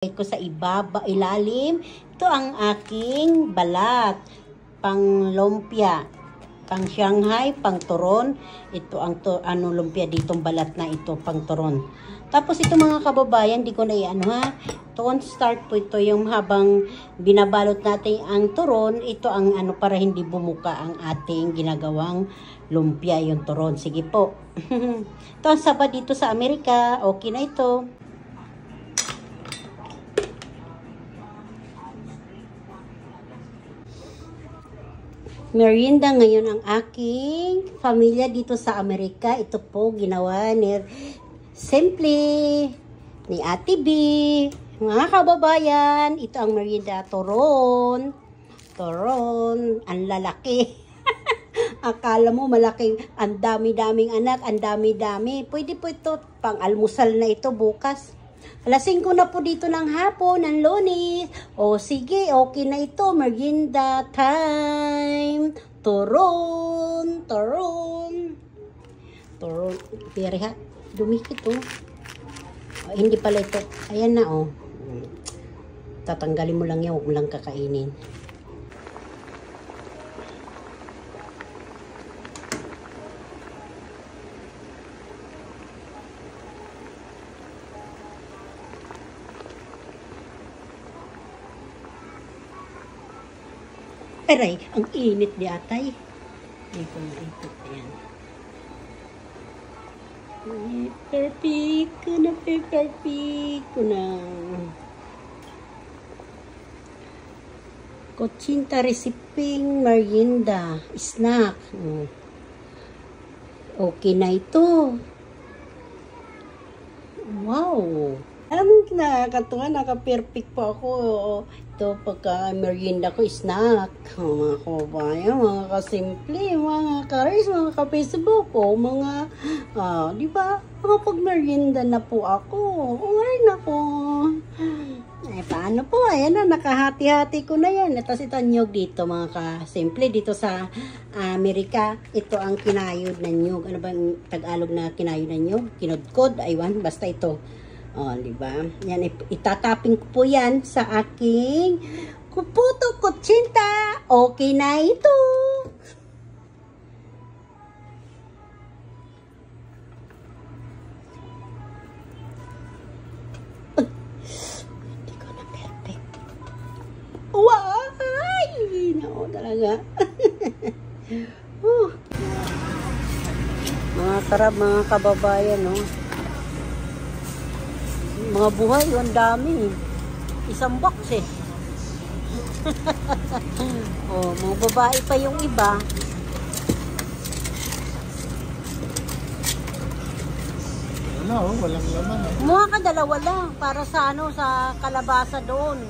Ko sa ilalim. Ito ang aking balat. Pang lumpia, pang Shanghai, pang turon. Ito ang lumpia ditong balat na ito, pang turon. Tapos ito mga kababayan, di ko na ha. Tuon start po ito yung habang binabalot natin ang turon. Ito ang para hindi bumuka ang ating ginagawang lumpia, yung turon. Sige po. Ito ang saba dito sa Amerika. Okay na ito. Merienda ngayon ang aking pamilya dito sa Amerika. Ito po ginawa ni Simple, ni Ate B. Mga kababayan, ito ang merienda turon. Turon, ang lalaki. Akala mo malaking, ang dami-daming anak, ang dami-dami. Pwede po ito, pang almusal na ito bukas. Alas 5 na po dito ng hapon, ng Lunes. O sige, okay na ito. Merienda time. Turon, turon. Turon. Pero ha, dumikit oh. Hindi pala ito. Ayan na oh. Tatanggalin mo lang yan, huwag mo lang kakainin. Aray, ang init di atay. Hindi ko maipot yan. Perfect ko na, perfect ko na. Kutsinta resiping merienda, snack. Okay na ito. Wow! Nakakatuwa, naka-perfect po ako. Ito, pagka merienda ko, snack. Mga kababayan, mga kasimple, mga ka-rice, mga ka-Facebook, mga, di ba? Makapag-merienda na po ako. Ay, nako. Eh, paano po? Ayan na, nakahati-hati ko na yan. Tapos ito, nyug dito, mga ka-simple. Dito sa Amerika, ito ang kinayod na nyug. Ano ba ang Tagalog na kinayod na nyug? Kinudkod, aywan, basta ito. Oh, di ba? Yan, itataping ko po yan sa aking kuputo kutsinta. Okay na ito. Hindi ko na perfect. Why? No, talaga. Mga sarap, mga kababayan, no? Mga buhay, ang dami. Isang box eh. Oh, mga babae pa yung iba. Wala oh, walang laman eh. Kumuha ka dalawa lang para sa sa kalabasa doon.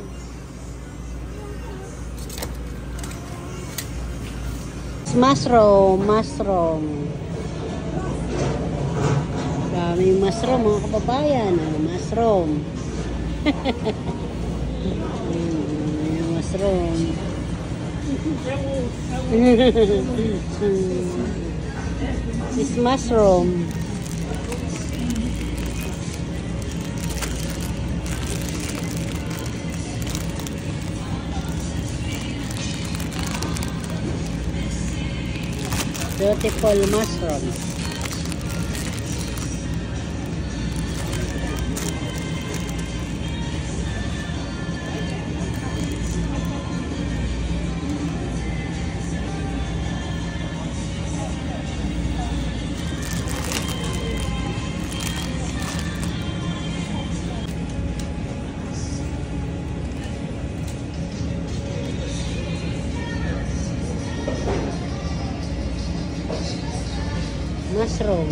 Mushroom. Daming mushroom, mga kababayan. Mushroom. Mushroom. This mushroom. Beautiful mushrooms. Mushroom.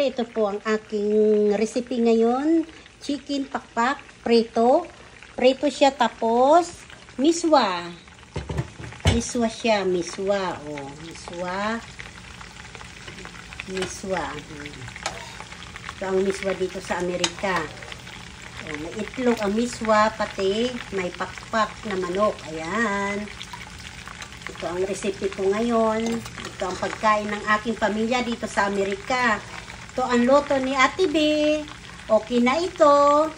simple, ito po ang aking recipe ngayon. Chicken pakpak, prito. Prito siya tapos miswa. Miswa siya, miswa. Oh, miswa. Miswa. Ito ang miswa dito sa Amerika. Oh, may itlog ang miswa, pati may pakpak na manok. Ayan. Ito ang recipe ko ngayon. Ito ang pagkain ng aking pamilya dito sa Amerika. Ito ang luto ni Ate B. Okay na ito.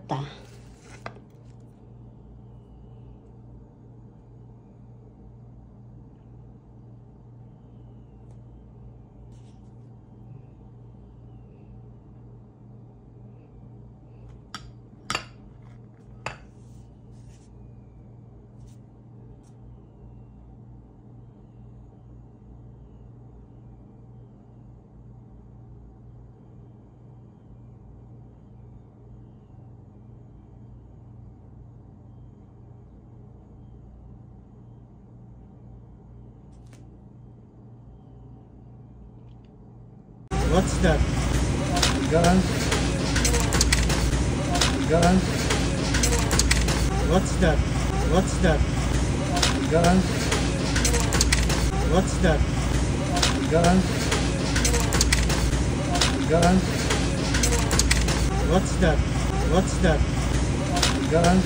Ta. What's that? Gun? Gun? What's that? What's that? Gun? What's that? Gun? Gun? What's that? What's that? Gun?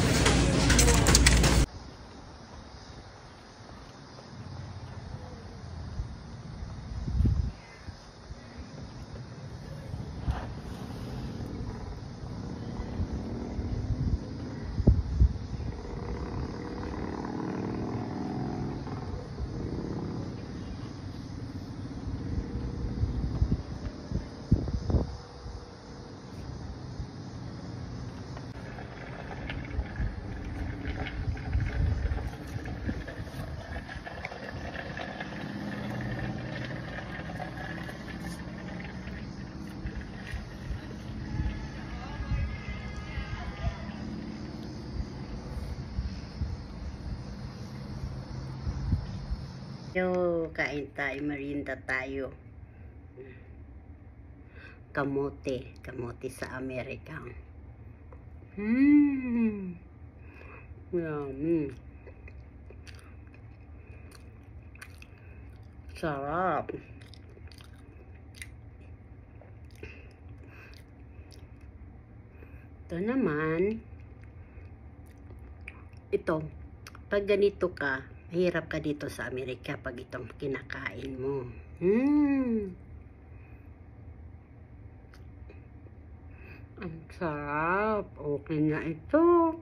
Yo, kain tayo, merienda tayo. Kamote, kamote sa Amerika. Yummy. Sarap. Ito naman, ito, pag ganito ka, mahirap ka dito sa Amerika pag itong kinakain mo. Ang sarap. Okay na ito.